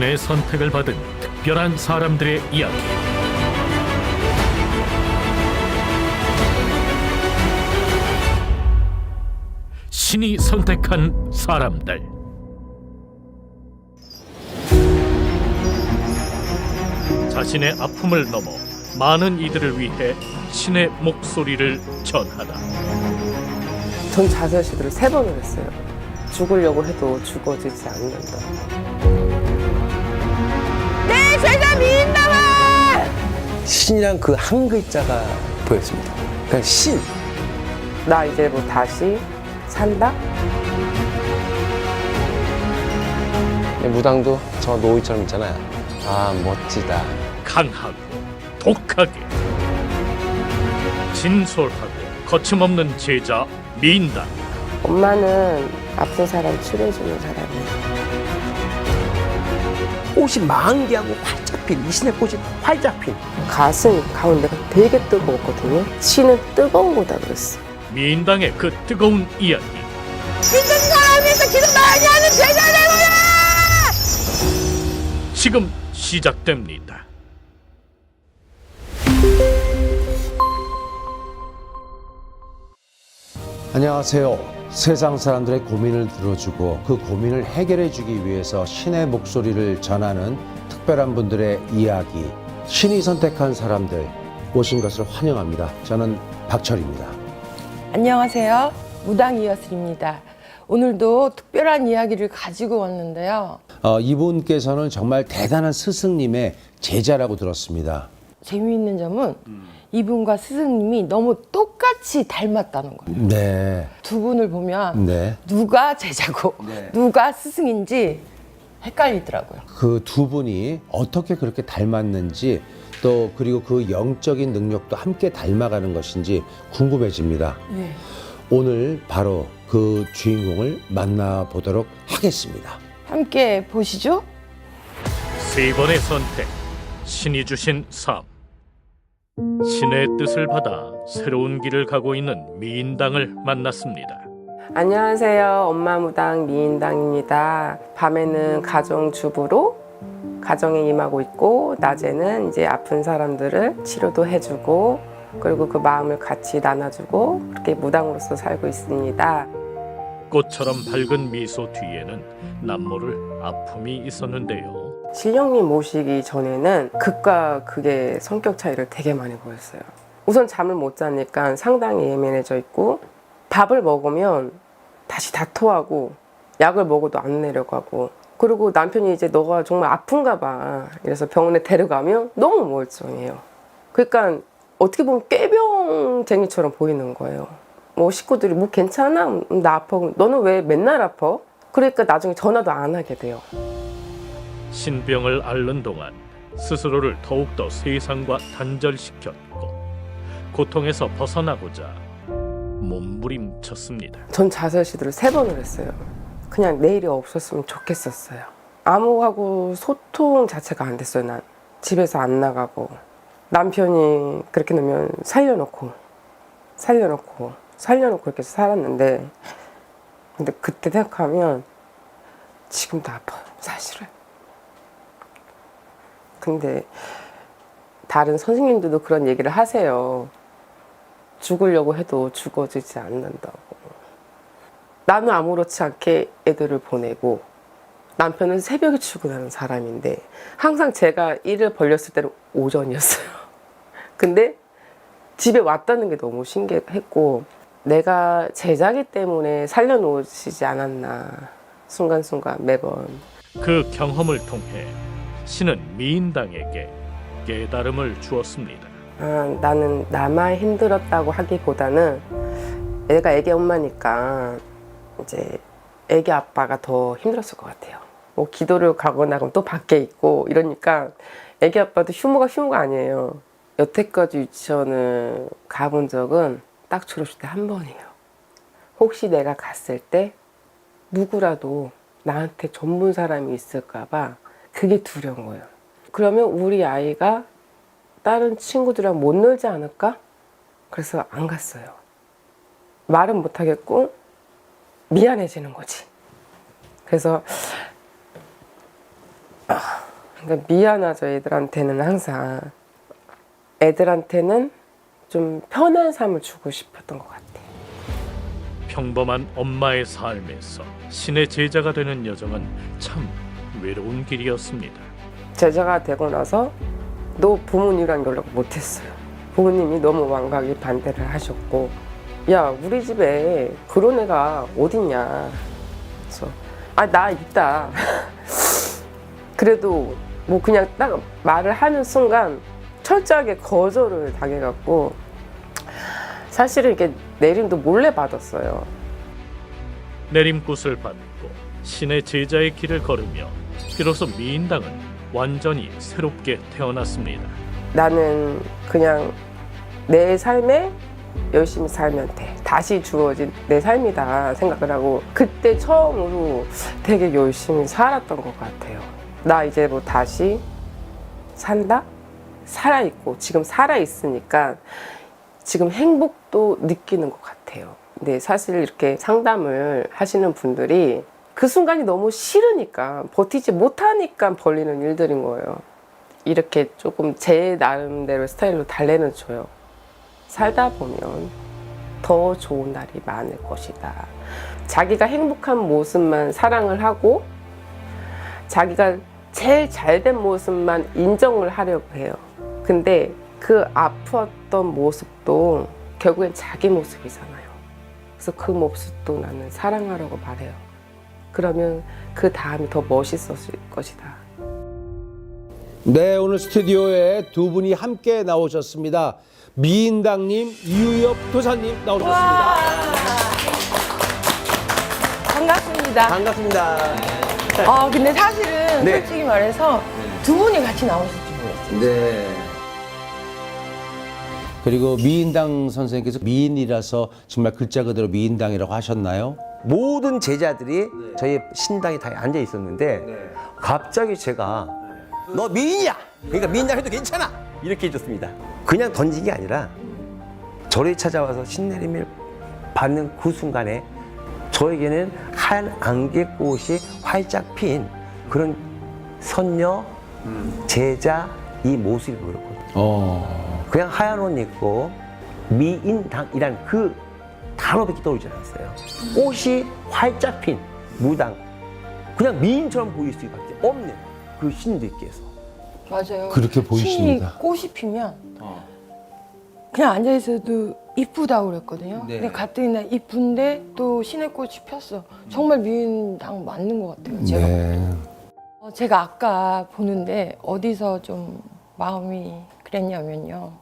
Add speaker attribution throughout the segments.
Speaker 1: 신의 선택을 받은 특별한 사람들의 이야기. 신이 선택한 사람들. 자신의 아픔을 넘어 많은 이들을 위해 신의 목소리를 전하다.
Speaker 2: 전 자살 시도를 3번을 했어요. 죽으려고 해도 죽어지지 않는다. 내 제자 미인당아!
Speaker 3: 신이란 그 한 글자가 보였습니다. 그냥 신.
Speaker 2: 나 이제 뭐 다시 산다?
Speaker 3: 무당도 저 노이처럼 있잖아요. 아, 멋지다.
Speaker 1: 강하고 독하게 진솔하고 거침없는 제자 미인당.
Speaker 2: 엄마는 아픈 사람 치료해주는 사람이야.
Speaker 3: 꽃이 만개하고 활짝 핀, 이 신의 꽃이 활짝 핀.
Speaker 2: 가슴 가운데가 되게 뜨거웠거든요. 신은 뜨거운 거다 그랬어.
Speaker 1: 미인당의 그 뜨거운 이야기.
Speaker 2: 믿는 사람에서 기도 많이 하는 제자라고요!
Speaker 1: 지금 시작됩니다.
Speaker 4: 안녕하세요. 세상 사람들의 고민을 들어주고 그 고민을 해결해주기 위해서 신의 목소리를 전하는 특별한 분들의 이야기, 신이 선택한 사람들 오신 것을 환영합니다. 저는 박철입니다.
Speaker 5: 안녕하세요. 무당 이어슬입니다. 오늘도 특별한 이야기를 가지고 왔는데요.
Speaker 4: 이분께서는 정말 대단한 스승님의 제자라고 들었습니다.
Speaker 5: 재미있는 점은 이분과 스승님이 너무 똑같이 닮았다는 거예요.
Speaker 4: 네.
Speaker 5: 두 분을 보면
Speaker 4: 네.
Speaker 5: 누가 제자고 누가 스승인지 헷갈리더라고요.
Speaker 4: 그 두 분이 어떻게 그렇게 닮았는지 또 그리고 그 영적인 능력도 함께 닮아가는 것인지 궁금해집니다.
Speaker 5: 네.
Speaker 4: 오늘 바로 그 주인공을 만나보도록 하겠습니다.
Speaker 5: 함께 보시죠.
Speaker 1: 세 번의 선택, 신이 주신 삶. 신의 뜻을 받아 새로운 길을 가고 있는 미인당을 만났습니다.
Speaker 2: 안녕하세요. 엄마 무당 미인당입니다. 밤에는 가정주부로 가정에 임하고 있고 낮에는 이제 아픈 사람들을 치료도 해주고 그리고 그 마음을 같이 나눠주고 그렇게 무당으로서 살고 있습니다.
Speaker 1: 꽃처럼 밝은 미소 뒤에는 남모를 아픔이 있었는데요.
Speaker 2: 신령님 모시기 전에는 극과 극의 성격 차이를 되게 많이 보였어요. 우선 잠을 못 자니까 상당히 예민해져 있고 밥을 먹으면 다시 다 토하고 약을 먹어도 안 내려가고 그리고 남편이 이제 너가 정말 아픈가 봐 이래서 병원에 데려가면 너무 멀쩡해요. 그러니까 어떻게 보면 꾀병쟁이처럼 보이는 거예요. 뭐 식구들이 뭐 괜찮아? 나 아파. 너는 왜 맨날 아파? 그러니까 나중에 전화도 안 하게 돼요.
Speaker 1: 신병을 앓는 동안 스스로를 더욱더 세상과 단절시켰고 고통에서 벗어나고자 몸부림쳤습니다.
Speaker 2: 전 자살 시도를 3번을 했어요. 그냥 내일이 없었으면 좋겠었어요. 아무하고 소통 자체가 안 됐어요. 난 집에서 안 나가고 남편이 그렇게 놓으면 살려놓고 이렇게 살았는데 근데 그때 생각하면 지금도 아파요. 사실은. 근데 다른 선생님들도 그런 얘기를 하세요. 죽으려고 해도 죽어지지 않는다고. 나는 아무렇지 않게 애들을 보내고 남편은 새벽에 출근하는 사람인데 항상 제가 일을 벌렸을 때는 오전이었어요. 근데 집에 왔다는 게 너무 신기했고 내가 제자기 때문에 살려놓으시지 않았나 순간순간 매번.
Speaker 1: 그 경험을 통해 신은 미인당에게 깨달음을 주었습니다.
Speaker 2: 나는 나만 힘들었다고 하기보다는 애가 애기 엄마니까 이제 애기 아빠가 더 힘들었을 것 같아요. 뭐 기도를 가거나 그럼 또 밖에 있고 이러니까 애기 아빠도 휴무가 아니에요. 여태까지 유치원을 가본 적은 딱 졸업식 때 한 번이에요. 혹시 내가 갔을 때 누구라도 나한테 전문 사람이 있을까 봐 그게 두려운 거예요. 그러면 우리 아이가 다른 친구들이랑 못 놀지 않을까? 그래서 안 갔어요. 말은 못 하겠고 미안해지는 거지. 그래서 그러니까 미안하죠. 애들한테는 항상. 애들한테는 좀 편한 삶을 주고 싶었던 것 같아요.
Speaker 1: 평범한 엄마의 삶에서 신의 제자가 되는 여정은 참 외로운 길이었습니다.
Speaker 2: 제자가 되고 나서 너 부모님이랑 연락 못했어요. 부모님이 너무 완강히 반대를 하셨고, 야 우리 집에 그런 애가 어딨냐. 그래서 나 있다. 그래도 뭐 그냥 딱 말을 하는 순간 철저하게 거절을 당해갖고, 사실은 이게 내림도 몰래 받았어요.
Speaker 1: 내림굿을 받고 신의 제자의 길을 걸으며 비로소 미인당은 완전히 새롭게 태어났습니다.
Speaker 2: 나는 그냥 내 삶에 열심히 살면 돼. 다시 주어진 내 삶이다 생각을 하고, 그때 처음으로 되게 열심히 살았던 것 같아요. 나 이제 뭐 다시 산다? 살아있고, 지금 살아있으니까 지금 행복도 느끼는 것 같아요. 근데 사실 이렇게 상담을 하시는 분들이 그 순간이 너무 싫으니까, 버티지 못하니까 벌리는 일들인 거예요. 이렇게 조금 제 나름대로 스타일로 달래는 줘요. 살다 보면 더 좋은 날이 많을 것이다. 자기가 행복한 모습만 사랑을 하고, 자기가 제일 잘된 모습만 인정을 하려고 해요. 근데 그 아팠던 모습도 결국엔 자기 모습이잖아요. 그래서 그 모습도 나는 사랑하라고 말해요. 그러면 그 다음이 더 멋있었을 것이다.
Speaker 4: 네, 오늘 스튜디오에 두 분이 함께 나오셨습니다. 미인당님, 이유엽 도사님 나오셨습니다.
Speaker 5: 반갑습니다.
Speaker 3: 반갑습니다.
Speaker 5: 근데 사실은
Speaker 3: 네.
Speaker 5: 솔직히 말해서 두 분이 같이 나오실지 몰랐어요.
Speaker 3: 네.
Speaker 4: 그리고 미인당 선생님께서 미인이라서 정말 글자 그대로 미인당이라고 하셨나요?
Speaker 3: 모든 제자들이 저희 신당에 다 앉아 있었는데 갑자기 제가 너 미인이야. 그러니까 미인당 해도 괜찮아. 이렇게 해줬습니다. 그냥 던진 게 아니라 저를 찾아와서 신내림을 받는 그 순간에 저에게는 하얀 안개꽃이 활짝 핀 그런 선녀, 제자 이 모습이 보였거든요. 그냥 하얀 옷 입고 미인당이란 그 단어밖에 떠오르지 않았어요. 꽃이 활짝 핀 무당, 그냥 미인처럼 보일 수밖에 없는 그 신들께서.
Speaker 5: 맞아요.
Speaker 4: 그렇게 보이십니다.
Speaker 5: 신이 꽃이 피면 그냥 앉아 있어도 이쁘다고 그랬거든요.
Speaker 4: 네.
Speaker 5: 근데 갔더니 나 이쁜데 또 신의 꽃이 폈어. 정말 미인당 맞는 것 같아요. 제가.
Speaker 4: 네.
Speaker 5: 제가 아까 보는데 어디서 좀 마음이 그랬냐면요.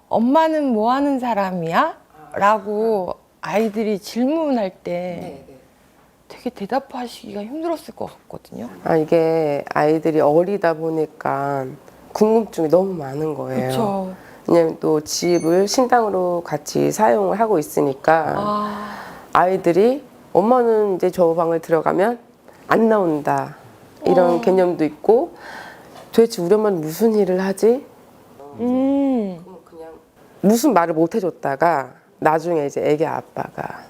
Speaker 5: 엄마는 뭐 하는 사람이야? 라고 아이들이 질문할 때 되게 대답하시기가 힘들었을 것 같거든요.
Speaker 2: 이게 아이들이 어리다 보니까 궁금증이 너무 많은 거예요.
Speaker 5: 그렇죠.
Speaker 2: 왜냐면 또 집을 신당으로 같이 사용을 하고 있으니까 아이들이 엄마는 이제 저 방을 들어가면 안 나온다. 이런 개념도 있고, 도대체 우리 엄마는 무슨 일을 하지? 무슨 말을 못 해줬다가 나중에 이제 애기 아빠가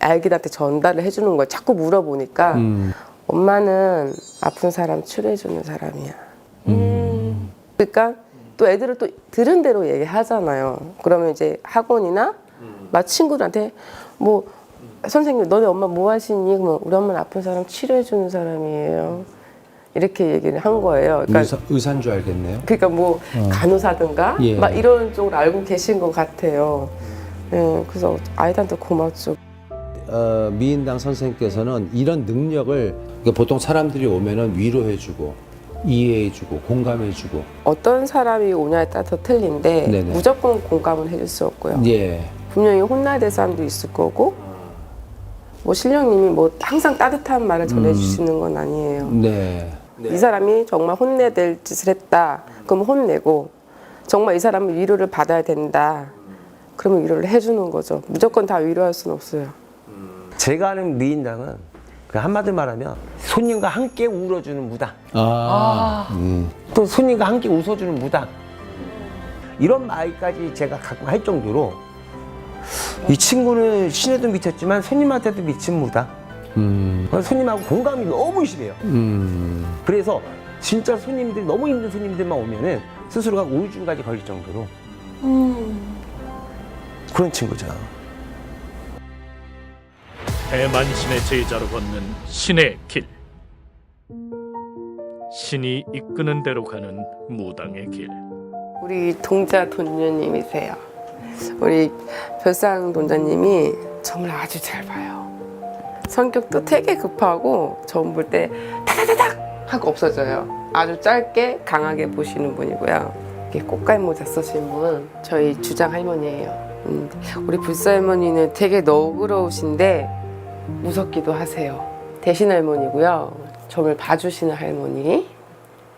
Speaker 2: 아기들한테 전달을 해주는 걸 자꾸 물어보니까 엄마는 아픈 사람 치료해주는 사람이야. 그러니까 또 애들은 또 들은 대로 얘기하잖아요. 그러면 이제 학원이나 막 친구들한테 뭐 선생님 너네 엄마 뭐 하시니? 그러면 우리 엄마는 아픈 사람 치료해주는 사람이에요. 이렇게 얘기를 한 거예요. 그러니까
Speaker 4: 의사인 줄 알겠네요.
Speaker 2: 그러니까 뭐 간호사든가
Speaker 4: 예.
Speaker 2: 막 이런 쪽으로 알고 계신 것 같아요. 네, 그래서 아이들한테 고맙죠.
Speaker 4: 미인당 선생님께서는 이런 능력을, 그러니까 보통 사람들이 오면은 위로해주고 이해해주고 공감해주고,
Speaker 2: 어떤 사람이 오냐에 따라 더 틀린데
Speaker 4: 네네.
Speaker 2: 무조건 공감을 해줄 수 없고요.
Speaker 4: 예,
Speaker 2: 분명히 혼나야 될 사람도 있을 거고, 뭐 신령님이 뭐 항상 따뜻한 말을 전해주시는 건 아니에요.
Speaker 4: 네,
Speaker 2: 이 사람이 정말 혼내야 될 짓을 했다. 그럼 혼내고, 정말 이 사람은 위로를 받아야 된다. 그러면 위로를 해주는 거죠. 무조건 다 위로할 수는 없어요.
Speaker 3: 제가 아는 미인당은 그 한마디로 말하면 손님과 함께 울어주는 무당, 또 손님과 함께 웃어주는 무당, 이런 말까지 제가 갖고 할 정도로 이 친구는 신에도 미쳤지만 손님한테도 미친 무당. 손님하고 공감이 너무 심해요. 그래서 진짜 손님들이 너무 힘든 손님들만 오면은 스스로가 우울증까지 걸릴 정도로 그런 친구죠.
Speaker 1: 대만신의 제자로 걷는 신의 길. 신이 이끄는 대로 가는 무당의 길.
Speaker 2: 우리 동자 돈주님이세요. 우리 별상 돈자님이 점을 아주 잘 봐요. 성격도 되게 급하고 점 볼 때 타다다닥 하고 없어져요. 아주 짧게 강하게 보시는 분이고요. 이게 꽃갈 모자 쓰신 분 저희 주장 할머니예요. 우리 불사 할머니는 되게 너그러우신데 무섭기도 하세요. 대신 할머니고요. 점을 봐주시는 할머니,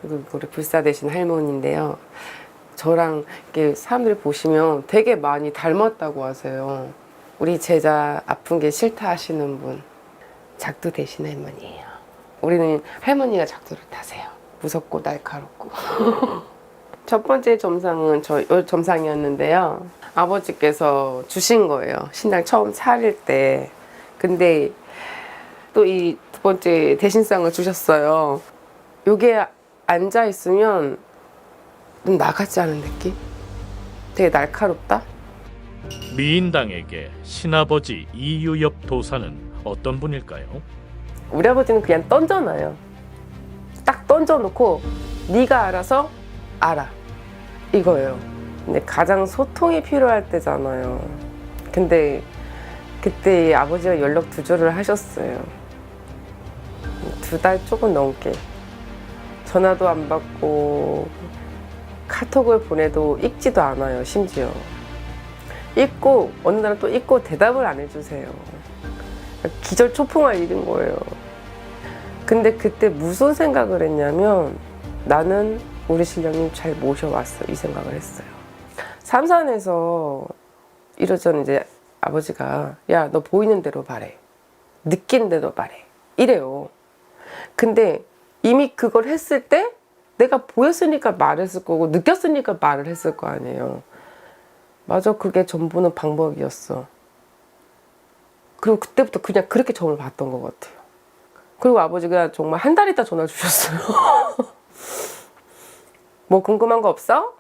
Speaker 2: 그리고 우리 불사 되신 할머니인데요. 저랑 이렇게 사람들이 보시면 되게 많이 닮았다고 하세요. 우리 제자 아픈 게 싫다 하시는 분, 작두 되신 할머니예요. 우리는 할머니가 작두를 타세요. 무섭고 날카롭고. 첫 번째 점상은 점상이었는데요. 아버지께서 주신 거예요. 신당 처음 차릴 때. 근데 또 이 두 번째 대신상을 주셨어요. 요게 앉아 있으면 좀 나가지 않은 느낌? 되게 날카롭다?
Speaker 1: 미인당에게 신아버지 이유엽 도사는 어떤 분일까요?
Speaker 2: 우리 아버지는 그냥 던져놔요. 딱 던져놓고 네가 알아서 알아. 이거예요. 근데 가장 소통이 필요할 때잖아요. 근데 그때 아버지가 연락 두절을 하셨어요. 2달 조금 넘게. 전화도 안 받고 카톡을 보내도 읽지도 않아요. 심지어 읽고 어느 날은 또 읽고 대답을 안 해주세요. 기절초풍을 잃은 거예요. 근데 그때 무슨 생각을 했냐면 나는 우리 신령님 잘 모셔왔어 이 생각을 했어요. 삼산에서 이러저는 이제 아버지가 야 너 보이는 대로 말해, 느낀 대로 말해 이래요. 근데 이미 그걸 했을 때 내가 보였으니까 말했을 거고 느꼈으니까 말을 했을 거 아니에요. 맞아, 그게 전부는 방법이었어. 그리고 그때부터 그냥 그렇게 점을 봤던 것 같아요. 그리고 아버지가 정말 한 달 있다 전화 주셨어요. 뭐 궁금한 거 없어?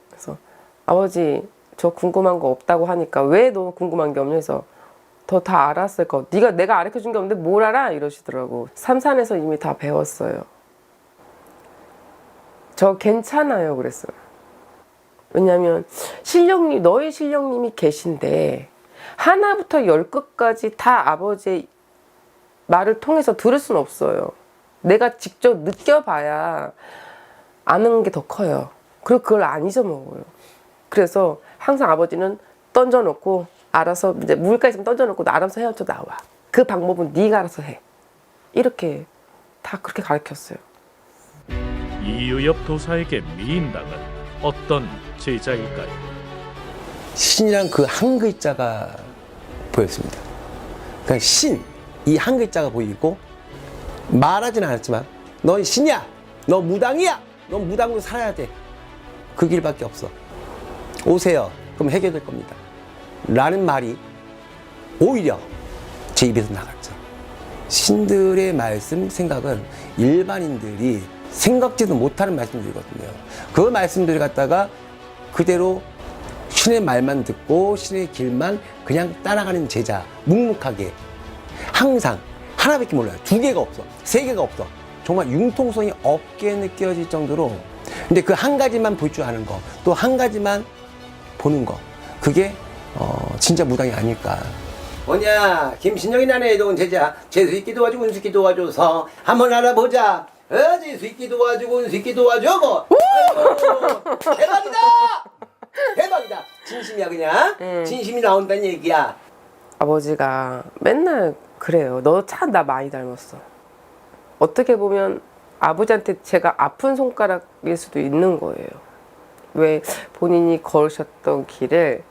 Speaker 2: 그래서 아버지 저 궁금한 거 없다고 하니까 왜 너 궁금한 게 없냐 해서 더 다 알았을 거. 내가 가르쳐준 게 없는데 뭘 알아? 이러시더라고. 삼산에서 이미 다 배웠어요. 저 괜찮아요 그랬어요. 왜냐면 신령님, 너희 신령님이 계신데 하나부터 10끝까지 다 아버지의 말을 통해서 들을 수는 없어요. 내가 직접 느껴봐야 아는 게 더 커요. 그리고 그걸 안 잊어먹어요. 그래서 항상 아버지는 던져놓고 알아서 이제 물가 있으면 던져놓고 알아서 헤엄쳐 나와. 그 방법은 네가 알아서 해. 이렇게 다 그렇게 가르쳤어요.
Speaker 1: 이유엽 도사에게 미인당은 어떤 제자일까요?
Speaker 3: 신이란 그 한 글자가 보였습니다. 그러니까 신, 이 한 글자가 보이고 말하지는 않았지만 넌 신이야, 너 무당이야, 넌 무당으로 살아야 돼. 그 길밖에 없어. 오세요. 그럼 해결될 겁니다. 라는 말이 오히려 제 입에서 나갔죠. 신들의 말씀, 생각은 일반인들이 생각지도 못하는 말씀들이거든요. 그 말씀들을 갖다가 그대로 신의 말만 듣고 신의 길만 그냥 따라가는 제자, 묵묵하게 항상 하나밖에 몰라요. 2개가 없어, 3개가 없어. 정말 융통성이 없게 느껴질 정도로. 근데 그 한 가지만 볼 줄 아는 거, 또 한 가지만 보는 거, 그게 진짜 무당이 아닐까. 뭐냐, 김신영이 나네 애동 제자, 재수있게 도와주고 운수있게 도와줘서 한번 알아보자. 재수있게 도와주고 운수있게 도와주고. 아이고, 대박이다! 대박이다! 진심이야 그냥. 진심이 나온다는 얘기야.
Speaker 2: 아버지가 맨날 그래요. 너 참 나 많이 닮았어. 어떻게 보면 아버지한테 제가 아픈 손가락일 수도 있는 거예요. 왜 본인이 걸으셨던 길을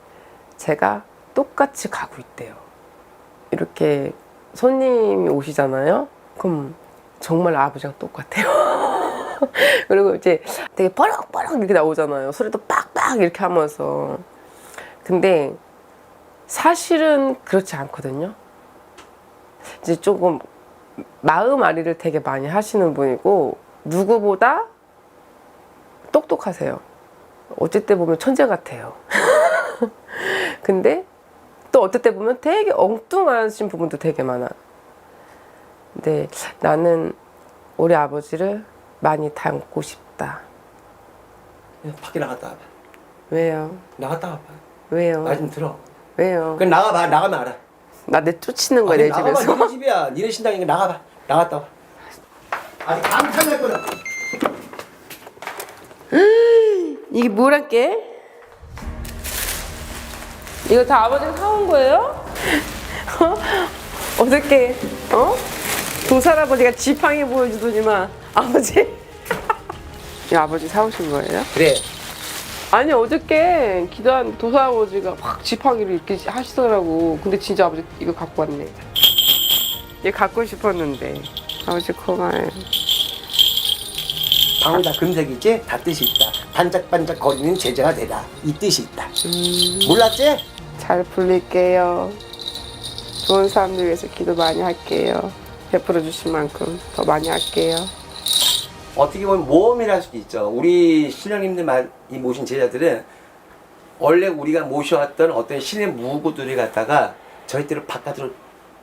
Speaker 2: 제가 똑같이 가고 있대요. 이렇게 손님이 오시잖아요. 그럼 정말 아버지랑 똑같아요. 그리고 이제 되게 뻐럭뻐럭 이렇게 나오잖아요. 소리도 빡빡 이렇게 하면서. 근데 사실은 그렇지 않거든요. 이제 조금 마음 아리를 되게 많이 하시는 분이고 누구보다 똑똑하세요. 어쩔 때 보면 천재 같아요. 근데 또 어떨 때 보면 되게 엉뚱하신 부분도 되게 많아. 근데 나는 우리 아버지를 많이 닮고 싶다.
Speaker 3: 밖에 나갔다 와봐.
Speaker 2: 왜요?
Speaker 3: 나갔다 와봐.
Speaker 2: 왜요?
Speaker 3: 말 좀 들어.
Speaker 2: 왜요?
Speaker 3: 그럼 나가봐. 나가면 알아.
Speaker 2: 나 내 쫓이는 거야, 내
Speaker 3: 나가봐.
Speaker 2: 집에서.
Speaker 3: 니네 집이야. 니네 신당이니까 나가봐. 나갔다 와. 아니 감탄할 거다.
Speaker 2: 이게 뭐랄게? 이거 다 아버지가 사온 거예요? 어저께 동살아버지가 지팡이 보여주더니만 아버지 이거 아버지 사오신 거예요?
Speaker 3: 그래.
Speaker 2: 아니 어저께 기도한 도사아버지가 막 지팡이를 이렇게 하시더라고. 근데 진짜 아버지 이거 갖고 왔네. 얘 갖고 싶었는데 아버지 고마워요.
Speaker 3: 방울 다 금색이지? 다 뜻이 있다. 반짝반짝 거리는 제자가 되라. 이 뜻이 있다. 몰랐지?
Speaker 2: 잘 불릴게요. 좋은 사람들 위해서 기도 많이 할게요. 베풀어 주신 만큼 더 많이 할게요.
Speaker 3: 어떻게 보면 모험이라 할 수도 있죠. 우리 신령님들 많이 모신 제자들은 원래 우리가 모셔왔던 어떤 신의 무구들을 갖다가 절대로 바깥으로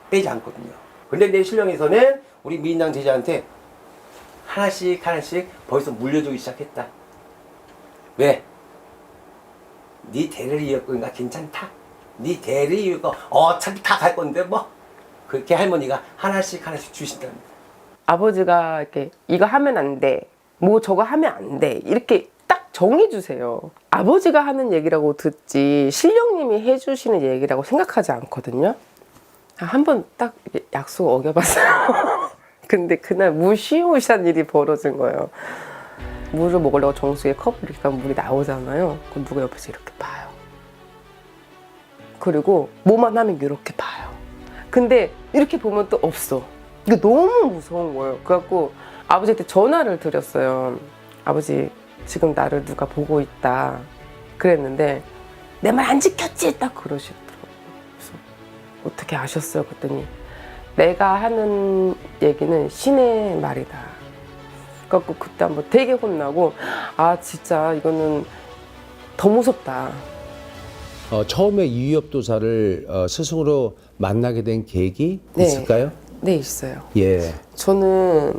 Speaker 3: 빼지 않거든요. 근데 내 신령에서는 우리 미인당 제자한테 하나씩 하나씩 벌써 물려주기 시작했다. 왜? 네 대를 이었으니까 괜찮다. 네 대를 이어고 어차피 다 갈 건데 뭐 그렇게 할머니가 하나씩 하나씩 주신답니다.
Speaker 2: 아버지가 이렇게 이거 하면 안 돼. 뭐 저거 하면 안 돼. 이렇게 딱 정해 주세요. 아버지가 하는 얘기라고 듣지 신령님이 해주시는 얘기라고 생각하지 않거든요. 한 번 딱 약속 어겨봤어요. 근데 그날 무시무시한 일이 벌어진 거예요. 물을 먹으려고 정수기에 컵을 이렇게 가면 물이 나오잖아요. 그럼 누가 옆에서 이렇게 봐요. 그리고 뭐만 하면 이렇게 봐요. 근데 이렇게 보면 또 없어. 이게 너무 무서운 거예요. 그래갖고 아버지한테 전화를 드렸어요. 아버지 지금 나를 누가 보고 있다 그랬는데 내 말 안 지켰지? 딱 그러시더라고요. 그래서 어떻게 아셨어요? 그랬더니 내가 하는 얘기는 신의 말이다. 그래갖고 그때 한번 되게 혼나고 아 진짜 이거는 더 무섭다.
Speaker 4: 처음에 이유엽도사를 스승으로 만나게 된 계기
Speaker 2: 네.
Speaker 4: 있을까요?
Speaker 2: 네 있어요.
Speaker 4: 예.
Speaker 2: 저는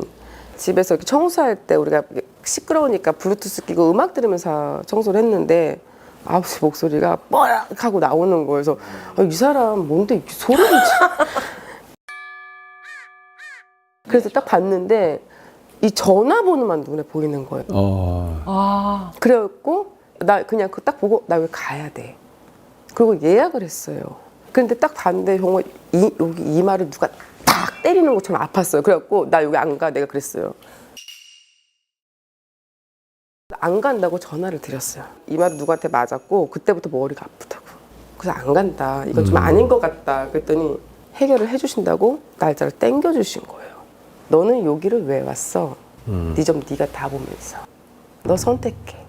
Speaker 2: 집에서 이렇게 청소할 때 우리가 시끄러우니까 블루투스 끼고 음악 들으면서 청소를 했는데 아버지 목소리가 뻐락 하고 나오는 거예요. 그래서 이 사람 뭔데 이렇게 소리를 그래서 딱 봤는데 이 전화번호만 눈에 보이는 거예요.
Speaker 5: 아,
Speaker 2: 그래갖고 나 그냥 그 딱 보고 나 여기 가야 돼. 그리고 예약을 했어요. 근데 딱 봤는데 정말 여기 이마를 누가 딱 때리는 것처럼 아팠어요. 그래갖고 나 여기 안 가. 내가 그랬어요. 안 간다고 전화를 드렸어요. 이마를 누구한테 맞았고 그때부터 머리가 아프다고. 그래서 안 간다. 이건 좀 아닌 것 같다. 그랬더니 해결을 해주신다고 날짜를 땡겨주신 거예요. 너는 여기를 왜 왔어? 네 점 네가 다 보면서 너 선택해.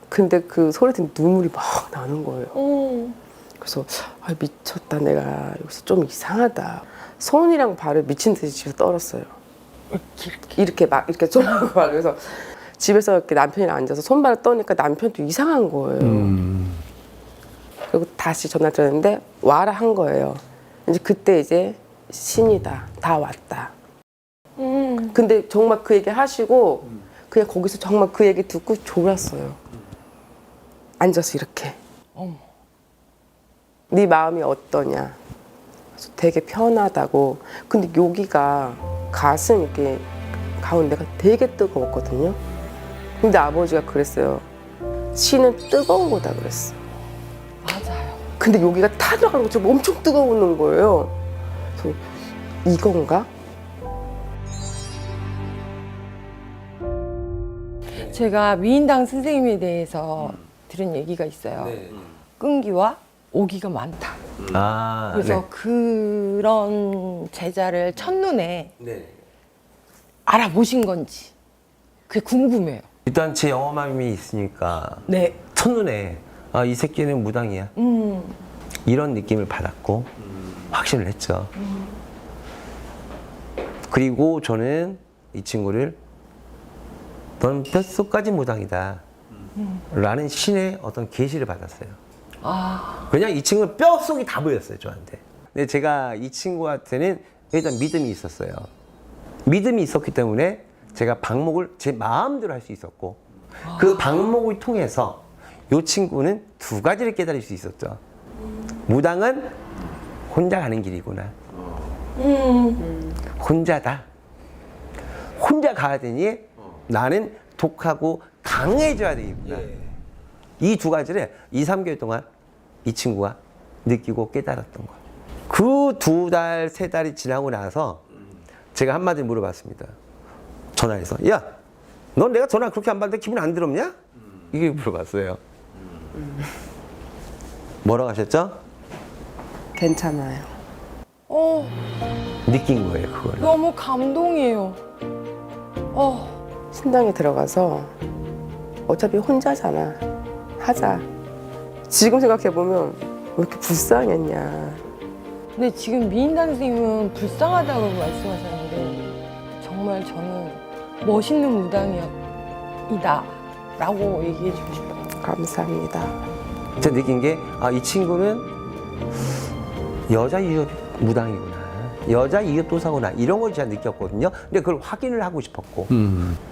Speaker 2: 근데 그 소리 듣는 눈물이 막 나는 거예요. 그래서 아, 미쳤다. 내가 여기서 좀 이상하다. 손이랑 발을 미친 듯이 집에서 떨었어요. 이렇게 막 이렇게 쫄고 막 그래서 집에서 이렇게 남편이랑 앉아서 손발을 떠니까 남편도 이상한 거예요. 그리고 다시 전화 드렸는데 와라 한 거예요. 이제 그때 이제 신이다. 다 왔다. 근데 정말 그 얘기 하시고 그냥 거기서 정말 그 얘기 듣고 졸았어요. 앉아서 이렇게. 네 마음이 어떠냐? 그래서 되게 편하다고. 근데 여기가 가슴 이렇게 가운데가 되게 뜨거웠거든요. 근데 아버지가 그랬어요. 신은 뜨거운 거다 그랬어.
Speaker 5: 맞아요.
Speaker 2: 근데 여기가 타들어가는 것처럼 엄청 뜨거운 거예요. 그래서 이건가?
Speaker 5: 제가 미인당 선생님에 대해서 들은 얘기가 있어요. 끈기와 오기가 많다.
Speaker 3: 아,
Speaker 5: 그래서 그런 제자를 첫눈에
Speaker 3: 네.
Speaker 5: 알아보신 건지 그게 궁금해요.
Speaker 3: 일단 제 영험함이 있으니까
Speaker 5: 네.
Speaker 3: 첫눈에 아, 이 새끼는 무당이야. 이런 느낌을 받았고 확신을 했죠. 그리고 저는 이 친구를 너는 뼛속까지 무당이다. 라는 신의 어떤 계시를 받았어요. 그냥 이 친구는 뼛속이 다 보였어요, 저한테. 근데 제가 이 친구한테는 일단 믿음이 있었어요. 믿음이 있었기 때문에 제가 방목을 제 마음대로 할 수 있었고, 그 방목을 통해서 이 친구는 두 가지를 깨달을 수 있었죠. 무당은 혼자 가는 길이구나. 혼자다. 혼자 가야 되니 나는 독하고 강해져야 되겠구나. 이 두 가지를 2, 3개월 동안 이 친구가 느끼고 깨달았던 거예요. 그 2달, 3달이 지나고 나서 제가 한마디 물어봤습니다. 전화해서. 야, 넌 내가 전화 그렇게 안 받는데 기분 안 들었냐? 이게 물어봤어요. 뭐라고 하셨죠?
Speaker 2: 괜찮아요.
Speaker 3: 느낀 거예요, 그걸.
Speaker 5: 너무 감동이에요.
Speaker 2: 신당에 들어가서 어차피 혼자잖아. 하자. 지금 생각해보면 왜 이렇게 불쌍했냐.
Speaker 5: 근데 지금 미인당 선생님은 불쌍하다고 말씀하셨는데 정말 저는 멋있는 무당이다 라고 얘기해 주고 싶어요.
Speaker 2: 감사합니다.
Speaker 3: 제가 느낀 게, 이 친구는 여자 유협 무당이구나. 여자 유협 도사구나. 이런 걸 제가 느꼈거든요. 근데 그걸 확인을 하고 싶었고,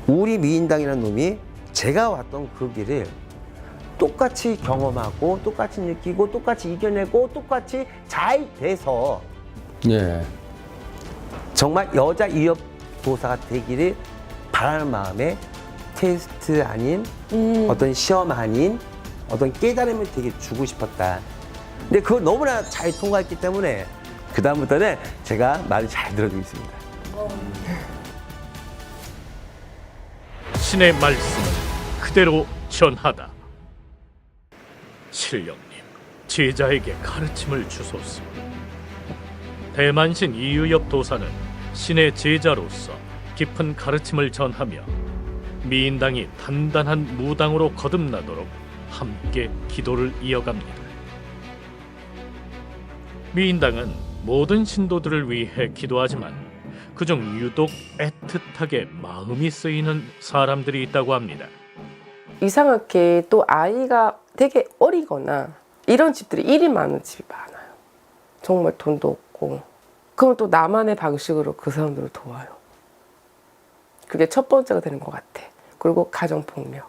Speaker 3: 우리 미인당이라는 놈이 제가 왔던 그 길을 똑같이 경험하고, 똑같이 느끼고, 똑같이 이겨내고, 똑같이 잘 돼서
Speaker 4: 예.
Speaker 3: 정말 여자 유협 도사가 되기를 바라는 마음에 테스트 아닌 어떤 시험 아닌 어떤 깨달음을 되게 주고 싶었다. 근데 그걸 너무나 잘 통과했기 때문에 그 다음부터는 제가 말을 잘 들어주고 있습니다.
Speaker 1: 신의 말씀을 그대로 전하다. 신령님, 제자에게 가르침을 주소서. 대만신 이유엽 도사는 신의 제자로서 깊은 가르침을 전하며 미인당이 단단한 무당으로 거듭나도록 함께 기도를 이어갑니다. 미인당은 모든 신도들을 위해 기도하지만 그중 유독 애틋하게 마음이 쓰이는 사람들이 있다고 합니다.
Speaker 2: 이상하게 또 아이가 되게 어리거나 이런 집들이 일이 많은 집이 많아요. 정말 돈도 없고. 그럼 또 나만의 방식으로 그 사람들을 도와요. 그게 첫 번째가 되는 것 같아. 그리고 가정폭력.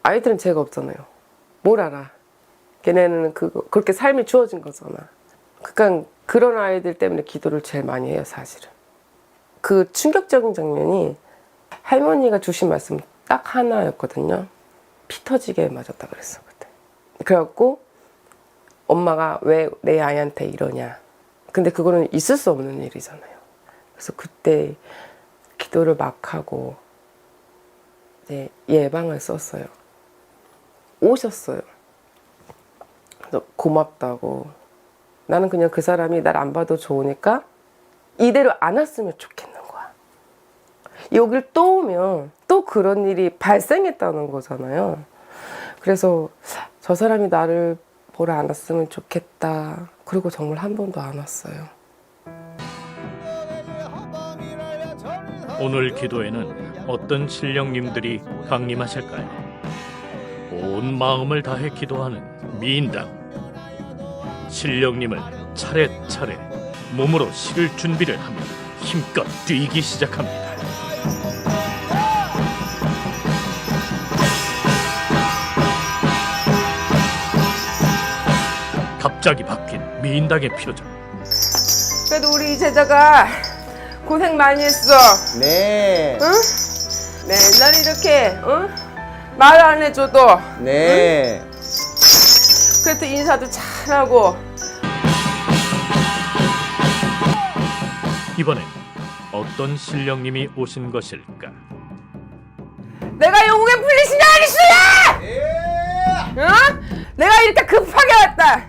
Speaker 2: 아이들은 죄가 없잖아요. 뭘 알아. 걔네는 그렇게 삶이 주어진 거잖아. 그러니까 그런 아이들 때문에 기도를 제일 많이 해요, 사실은. 그 충격적인 장면이 할머니가 주신 말씀 딱 하나였거든요. 피 터지게 맞았다 그랬어, 그때. 그래갖고 엄마가 왜 내 아이한테 이러냐. 근데 그거는 있을 수 없는 일이잖아요. 그래서 그때 기도를 막 하고 이제 예방을 썼어요. 오셨어요. 그래서 고맙다고. 나는 그냥 그 사람이 날 안 봐도 좋으니까 이대로 안 왔으면 좋겠는 거야. 여길 또 오면 또 그런 일이 발생했다는 거잖아요. 그래서 저 사람이 나를 보러 안 왔으면 좋겠다. 그리고 정말 한 번도 안 왔어요.
Speaker 1: 오늘 기도에는 어떤 신령님들이 강림하실까요? 온 마음을 다해 기도하는 미인당. 신령님을 차례차례 몸으로 실을 준비를 하며 힘껏 뛰기 시작합니다. 갑자기 바뀐 미인당의 표정.
Speaker 2: 그래도 우리 이 제자가 고생 많이 했어.
Speaker 3: 네.
Speaker 2: 응? 네, 옛날에 이렇게 말 안 해줘도
Speaker 3: 네.
Speaker 2: 그래도 인사도 잘하고.
Speaker 1: 이번엔 어떤 신령님이 오신 것일까?
Speaker 2: 내가 영국에 풀리시냐 아니시냐? 응? 내가 이렇게 급하게 왔다.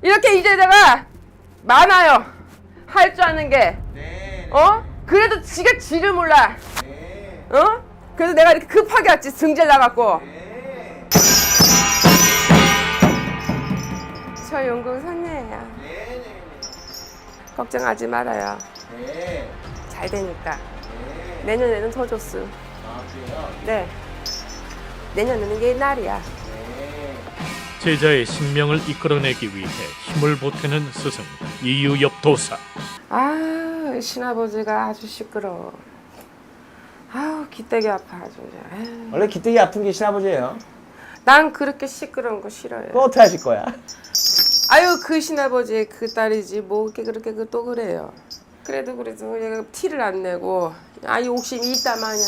Speaker 2: 이렇게 이제 내가 많아요. 할 줄 아는 게. 그래도 지가 지를 몰라. 그래서 내가 이렇게 급하게 왔지. 승질 나갖고. 저 영국 선녀예요. 걱정하지 말아요. 잘 되니까. 내년에는 더 줬어. 네. 내년에는 이게 날이야.
Speaker 1: 제자의 신명을 이끌어내기 위해 힘을 보태는 스승 이유엽 도사.
Speaker 2: 아, 신아버지가 아주 시끄러워. 아우, 기대기 아파 아주. 에이.
Speaker 3: 원래 기대기 아픈 게 신아버지예요.
Speaker 2: 난 그렇게 시끄러운 거 싫어요.
Speaker 3: 또 어떻게 하실 거야?
Speaker 2: 아유, 그 신아버지의 그 딸이지 뭐 그렇게 또 그래요. 그래도 얘가 티를 안 내고 아유 욕심이 있다 마냐요.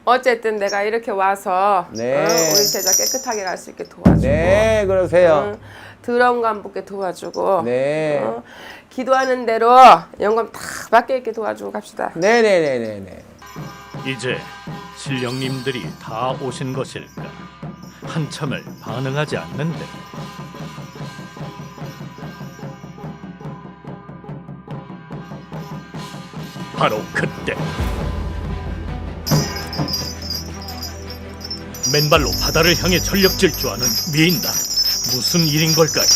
Speaker 2: 어쨌든 내가 이렇게 와서
Speaker 3: 네.
Speaker 2: 우리 제자 깨끗하게 갈 수 있게 도와주고
Speaker 3: 네, 그러세요.
Speaker 2: 더러운 거 안 붙게 도와주고
Speaker 3: 네.
Speaker 2: 기도하는 대로 영감 다 받게 있게 도와주고 갑시다.
Speaker 3: 네네네네네.
Speaker 1: 이제 신령님들이 다 오신 것일까? 한참을 반응하지 않는데 바로 그때 맨발로 바다를 향해 전력 질주하는 미인당. 무슨 일인 걸까요?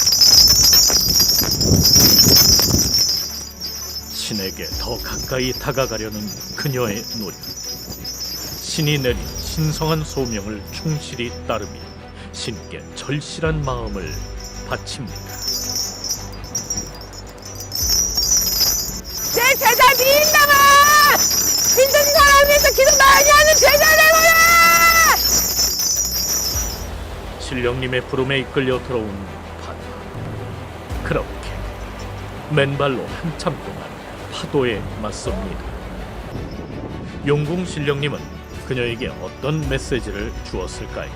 Speaker 1: 신에게 더 가까이 다가가려는 그녀의 노력. 신이 내린 신성한 소명을 충실히 따르며 신께 절실한 마음을 바칩니다.
Speaker 2: 내 제자 미인당아! 힘든 사람 위해서 기도 많이 하는 제자라고요!
Speaker 1: 신령님의 부름에 이끌려 들어온 바다. 그렇게 맨발로 한참 동안 파도에 맞섭니다. 용궁 신령님은 그녀에게 어떤 메시지를 주었을까요?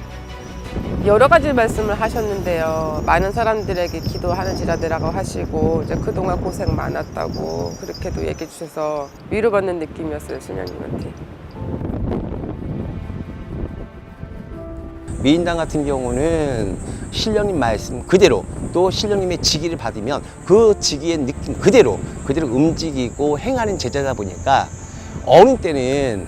Speaker 2: 여러 가지 말씀을 하셨는데요. 많은 사람들에게 기도하는 지라대라고 하시고 이제 그동안 고생 많았다고 그렇게도 얘기해 주셔서 위로받는 느낌이었어요, 신령님한테.
Speaker 3: 미인당 같은 경우는 신령님 말씀 그대로 또 신령님의 지기를 받으면 그 지기의 느낌 그대로 움직이고 행하는 제자다 보니까 어느 때는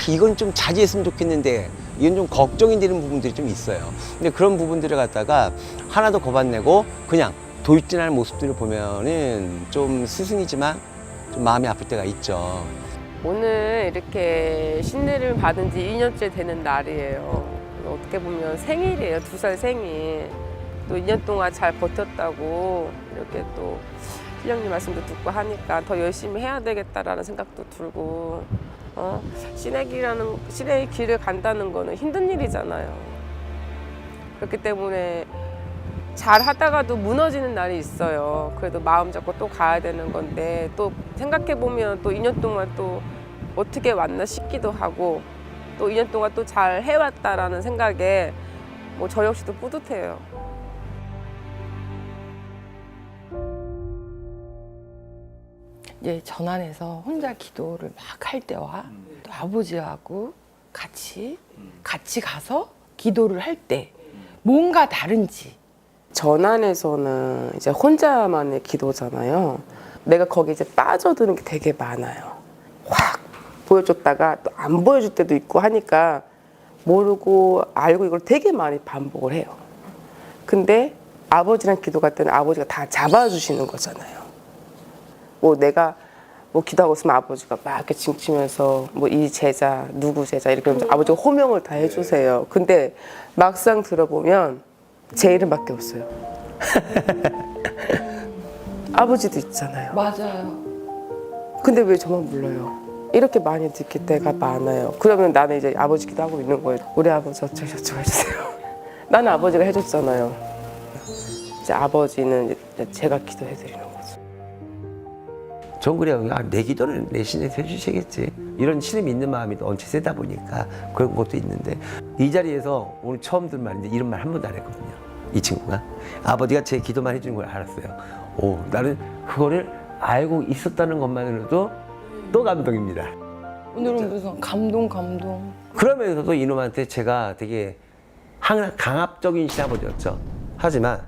Speaker 3: 이건 좀 자제했으면 좋겠는데 이건 좀 걱정이 되는 부분들이 좀 있어요. 근데 그런 부분들을 갖다가 하나도 거반내고 그냥 돌진하는 모습들을 보면은 좀 스승이지만 좀 마음이 아플 때가 있죠.
Speaker 2: 오늘 이렇게 신내를 받은 지 2년째 되는 날이에요. 어떻게 보면 생일이에요. 2살 생일. 또 2년 동안 잘 버텼다고 이렇게 또 신령님 말씀도 듣고 하니까 더 열심히 해야 되겠다라는 생각도 들고 신의 길을 간다는 거는 힘든 일이잖아요. 그렇기 때문에 잘 하다가도 무너지는 날이 있어요. 그래도 마음 잡고 또 가야 되는 건데 또 생각해 보면 또 2년 동안 또 어떻게 왔나 싶기도 하고 또 2년 동안 또 잘 해왔다라는 생각에 뭐 저 역시도 뿌듯해요. 이제 전환해서 혼자 기도를 막 할 때와 또 아버지하고 같이 가서 기도를 할 때 뭔가 다른지. 전환에서는 이제 혼자만의 기도잖아요. 내가 거기 이제 빠져드는 게 되게 많아요. 확 보여줬다가 또 안 보여줄 때도 있고 하니까 모르고 알고 이걸 되게 많이 반복을 해요. 근데 아버지랑 기도할 때는 아버지가 다 잡아주시는 거잖아요. 뭐 내가 뭐 기도하고 있으면 아버지가 막 이렇게 징치면서 뭐 이 제자 누구 제자 이렇게 하면서 아버지가 호명을 다 해주세요. 근데 막상 들어보면 제 이름밖에 없어요. 아버지도 있잖아요.
Speaker 5: 맞아요.
Speaker 2: 근데 왜 저만 불러요? 이렇게 많이 듣기 때가 많아요. 그러면 나는 이제 아버지 기도하고 있는 거예요. 우리 아버지 어쩌고 해주세요. 나는 아버지가 해줬잖아요. 이제 아버지는 이제 제가 기도해드리는 거죠.
Speaker 3: 전 그래요. 내 기도는 내 신에서 해주시겠지. 이런 신을 믿는 마음이 언체 세다 보니까 그런 것도 있는데 이 자리에서 오늘 처음 든 말인데 이런 말 한 번도 안 했거든요. 이 친구가 아버지가 제 기도만 해주는 걸 알았어요. 오, 나는 그거를 알고 있었다는 것만으로도 또 감동입니다.
Speaker 5: 오늘은 무슨 감동.
Speaker 3: 그러면서도 이놈한테 제가 되게 강압적인 시아버지였죠. 하지마.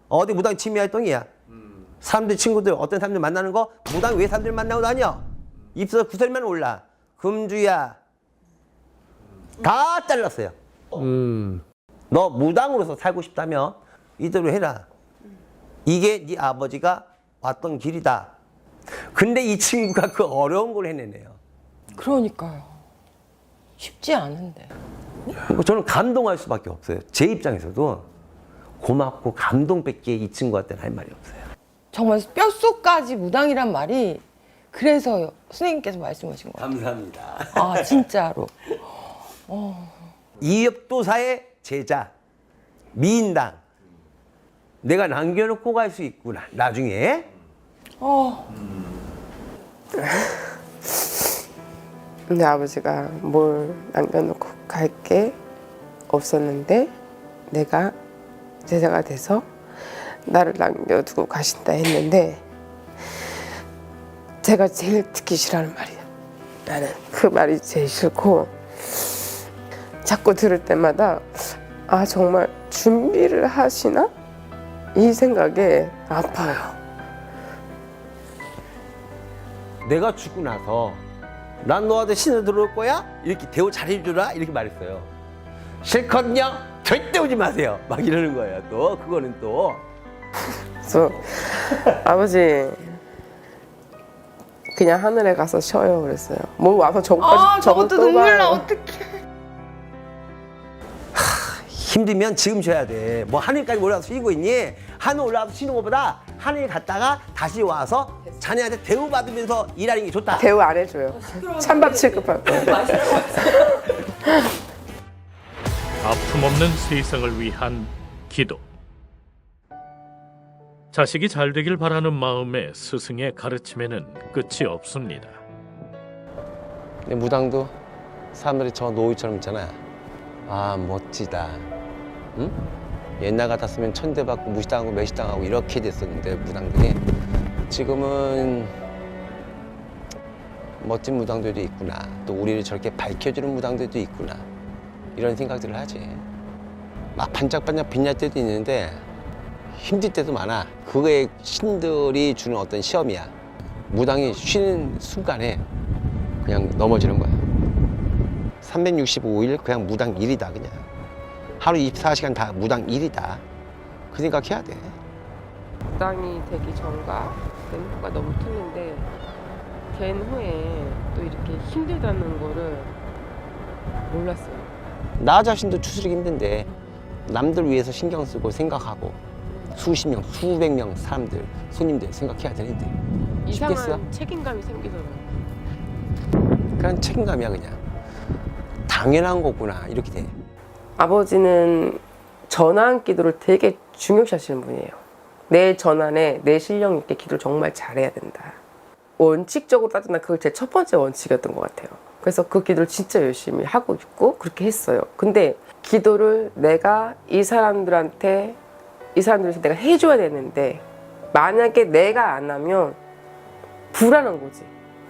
Speaker 3: 어디 무당 취미 활동이야. 사람들 친구들 어떤 사람들 만나는 거 무당 왜 사람들 만나고 다녀? 입서 구설만 올라. 금주야. 다 잘랐어요. 너 무당으로서 살고 싶다면 이대로 해라. 이게 네 아버지가 왔던 길이다. 근데 이 친구가 그 어려운 걸 해내네요.
Speaker 5: 그러니까요. 쉽지 않은데.
Speaker 3: 저는 감동할 수밖에 없어요. 제 입장에서도 고맙고 감동밖에 이 친구한테는 할 말이 없어요.
Speaker 5: 정말 뼛속까지 무당이란 말이 그래서 선생님께서 말씀하신 거예요.
Speaker 3: 감사합니다.
Speaker 5: 아 진짜로.
Speaker 3: 이협도사의 제자 미인당 내가 남겨놓고 갈 수 있구나 나중에.
Speaker 2: 근데 아버지가 뭘 남겨놓고 갈 게 없었는데 내가 제자가 돼서 나를 남겨두고 가신다 했는데 제가 제일 듣기 싫어하는 말이야. 나는 그 말이 제일 싫고 자꾸 들을 때마다 아 정말 준비를 하시나? 이 생각에 아파요.
Speaker 3: 내가 죽고 나서 난 너한테 신을 들어올 거야? 이렇게 대우 잘해주라 이렇게 말했어요. 싫거든요. 절대 오지 마세요. 막 이러는 거예요. 또 그거는 또
Speaker 2: 그래서 아버지 그냥 하늘에 가서 쉬어요 그랬어요. 뭐 와서
Speaker 5: 저것도 눈물 나 어떡해.
Speaker 3: 힘들면 지금 쉬어야 돼. 뭐 하늘까지 올라가서 쉬고 있니? 하늘 올라가서 쉬는 것보다 하늘 갔다가 다시 와서 자네한테 대우받으면서 일하는 게 좋다.
Speaker 2: 대우 안 해줘요. 찬밥 취급할 거예요.
Speaker 1: 아픔 없는 세상을 위한 기도. 자식이 잘 되길 바라는 마음에 스승의 가르침에는 끝이 없습니다.
Speaker 3: 근데 무당도 사람들이 저 노이처럼 있잖아. 아 멋지다. 응? 옛날 같았으면 천대받고 무시당하고 매시당하고 이렇게 됐었는데 무당들이 지금은 멋진 무당들도 있구나. 또 우리를 저렇게 밝혀주는 무당들도 있구나. 이런 생각들을 하지. 막 반짝반짝 빛날 때도 있는데 힘들 때도 많아. 그게 신들이 주는 어떤 시험이야. 무당이 쉬는 순간에 그냥 넘어지는 거야. 365일 그냥 무당 일이다 그냥. 하루 24시간 다 무당 일이다. 그 생각해야 돼.
Speaker 2: 무당이 되기 전과 된 후가 너무 틀린데 된 후에 또 이렇게 힘들다는 거를 몰랐어요.
Speaker 3: 나 자신도 추스르기 힘든데 남들 위해서 신경 쓰고 생각하고 수십 명, 수백 명 사람들, 손님들 생각해야 되는데 쉽겠어?
Speaker 2: 이상한 책임감이 생기더라고요.
Speaker 3: 그냥 책임감이야 그냥. 당연한 거구나 이렇게 돼.
Speaker 2: 아버지는 전환 기도를 되게 중요시하시는 분이에요. 내 전환에 내 실력 있게 기도를 정말 잘해야 된다. 원칙적으로 따지면 그걸 제 첫 번째 원칙이었던 것 같아요. 그래서 그 기도를 진짜 열심히 하고 있고 그렇게 했어요. 근데 기도를 내가 이 사람들한테 이 사람들한테 내가 해줘야 되는데 만약에 내가 안 하면 불안한 거지.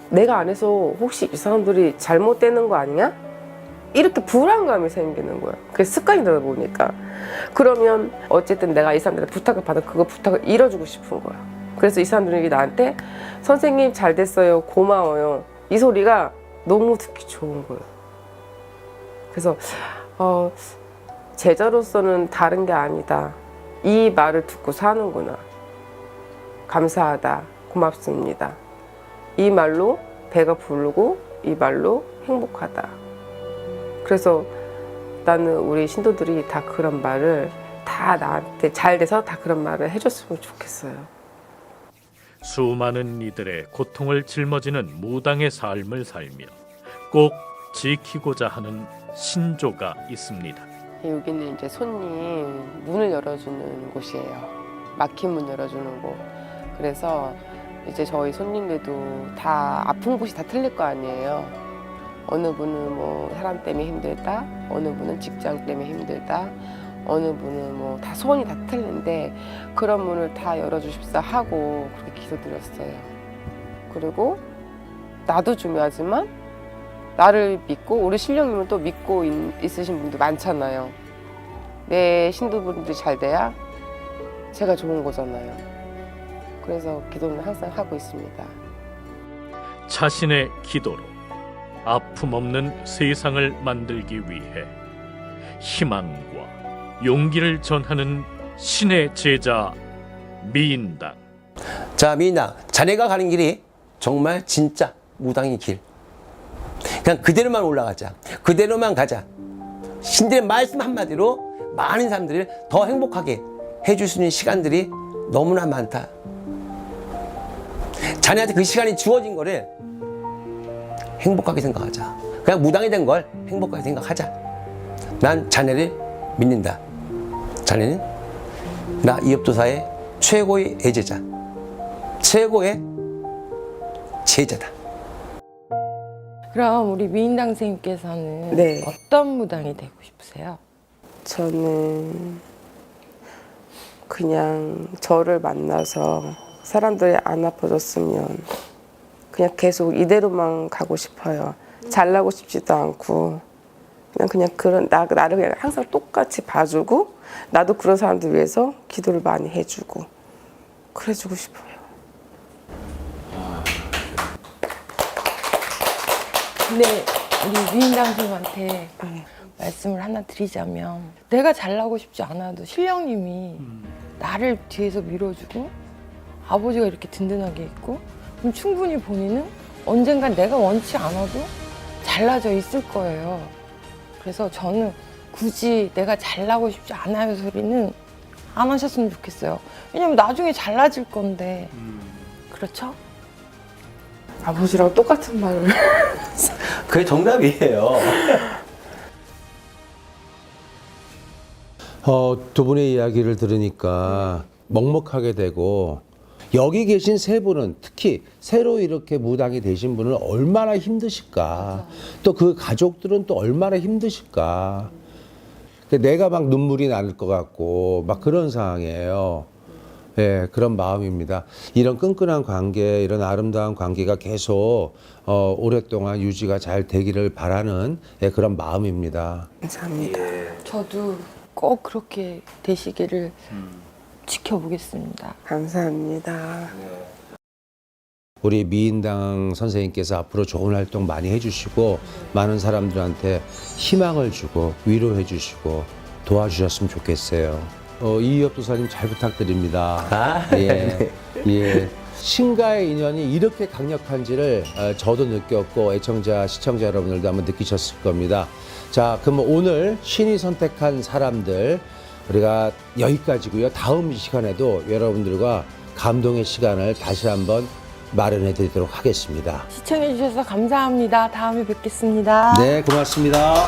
Speaker 2: 내가 안 해서 혹시 이 사람들이 잘못되는 거 아니냐? 이렇게 불안감이 생기는 거야. 그게 습관이 되다 보니까. 그러면 어쨌든 내가 이 사람들한테 부탁을 받아 그거 부탁을 이뤄주고 싶은 거야. 그래서 이 사람들이 나한테 선생님 잘 됐어요. 고마워요. 이 소리가 너무 듣기 좋은 거예요. 그래서 제자로서는 다른 게 아니다. 이 말을 듣고 사는구나. 감사하다. 고맙습니다. 이 말로 배가 부르고 이 말로 행복하다. 그래서 나는 우리 신도들이 다 그런 말을 다 나한테 잘 돼서 다 그런 말을 해줬으면 좋겠어요.
Speaker 1: 수많은 이들의 고통을 짊어지는 무당의 삶을 살며 꼭 지키고자 하는 신조가 있습니다.
Speaker 2: 여기는 이제 손님 문을 열어주는 곳이에요. 막힌 문 열어주는 곳. 그래서 이제 저희 손님들도 다 아픈 곳이 다 틀릴 거 아니에요. 어느 분은 뭐 사람 때문에 힘들다, 어느 분은 직장 때문에 힘들다, 어느 분은 뭐 다 소원이 다 틀린데 그런 문을 다 열어주십사 하고 그렇게 기도드렸어요. 그리고 나도 중요하지만 나를 믿고 우리 신령님은 또 믿고 있으신 분도 많잖아요. 내 신도분들이 잘 돼야 제가 좋은 거잖아요. 그래서 기도는 항상 하고 있습니다.
Speaker 1: 자신의 기도로 아픔 없는 세상을 만들기 위해 희망과 용기를 전하는 신의 제자 미인당.
Speaker 3: 자, 미인당, 자네가 가는 길이 정말 진짜 무당의 길. 그냥 그대로만 올라가자. 그대로만 가자. 신들의 말씀 한마디로 많은 사람들을 더 행복하게 해줄 수 있는 시간들이 너무나 많다. 자네한테 그 시간이 주어진 거를 행복하게 생각하자. 그냥 무당이 된 걸 행복하게 생각하자. 난 자네를 믿는다. 자네는 나 이업도사의 최고의 애제자, 최고의 제자다.
Speaker 5: 그럼 우리 미인당 선생님께서는
Speaker 2: 네.
Speaker 5: 어떤 무당이 되고 싶으세요?
Speaker 2: 저는 그냥 저를 만나서 사람들이 안 아파졌으면 그냥 계속 이대로만 가고 싶어요. 잘나고 싶지도 않고 그냥 그런 나를 그냥 항상 똑같이 봐주고 나도 그런 사람들 위해서 기도를 많이 해주고 그래주고 싶어요.
Speaker 5: 근데 우리 미인당 선생님한테 말씀을 하나 드리자면 내가 잘나고 싶지 않아도 신령님이 나를 뒤에서 밀어주고 아버지가 이렇게 든든하게 있고 그럼 충분히 본인은 언젠간 내가 원치 않아도 잘나져 있을 거예요. 그래서 저는 굳이 내가 잘나고 싶지 않아요 소리는 안 하셨으면 좋겠어요. 왜냐면 나중에 잘나질 건데. 그렇죠?
Speaker 2: 아버지랑 똑같은 말을
Speaker 3: 그게 정답이에요.
Speaker 4: 두 분의 이야기를 들으니까 먹먹하게 되고 여기 계신 세 분은 특히 새로 이렇게 무당이 되신 분은 얼마나 힘드실까. 또 그 가족들은 또 얼마나 힘드실까. 내가 막 눈물이 날 것 같고 막 그런 상황이에요. 예, 그런 마음입니다. 이런 끈끈한 관계, 이런 아름다운 관계가 계속 오랫동안 유지가 잘 되기를 바라는 그런 마음입니다.
Speaker 2: 감사합니다.
Speaker 5: 저도 꼭 그렇게 되시기를 지켜보겠습니다.
Speaker 2: 감사합니다.
Speaker 4: 우리 미인당 선생님께서 앞으로 좋은 활동 많이 해주시고 많은 사람들한테 희망을 주고 위로해 주시고 도와주셨으면 좋겠어요. 이업도사님 잘 부탁드립니다. 예, 예. 신과의 인연이 이렇게 강력한지를 저도 느꼈고 애청자, 시청자 여러분들도 한번 느끼셨을 겁니다. 자, 그럼 오늘 신이 선택한 사람들 우리가 여기까지고요. 다음 시간에도 여러분들과 감동의 시간을 다시 한번 마련해 드리도록 하겠습니다.
Speaker 5: 시청해 주셔서 감사합니다. 다음에 뵙겠습니다.
Speaker 4: 네, 고맙습니다.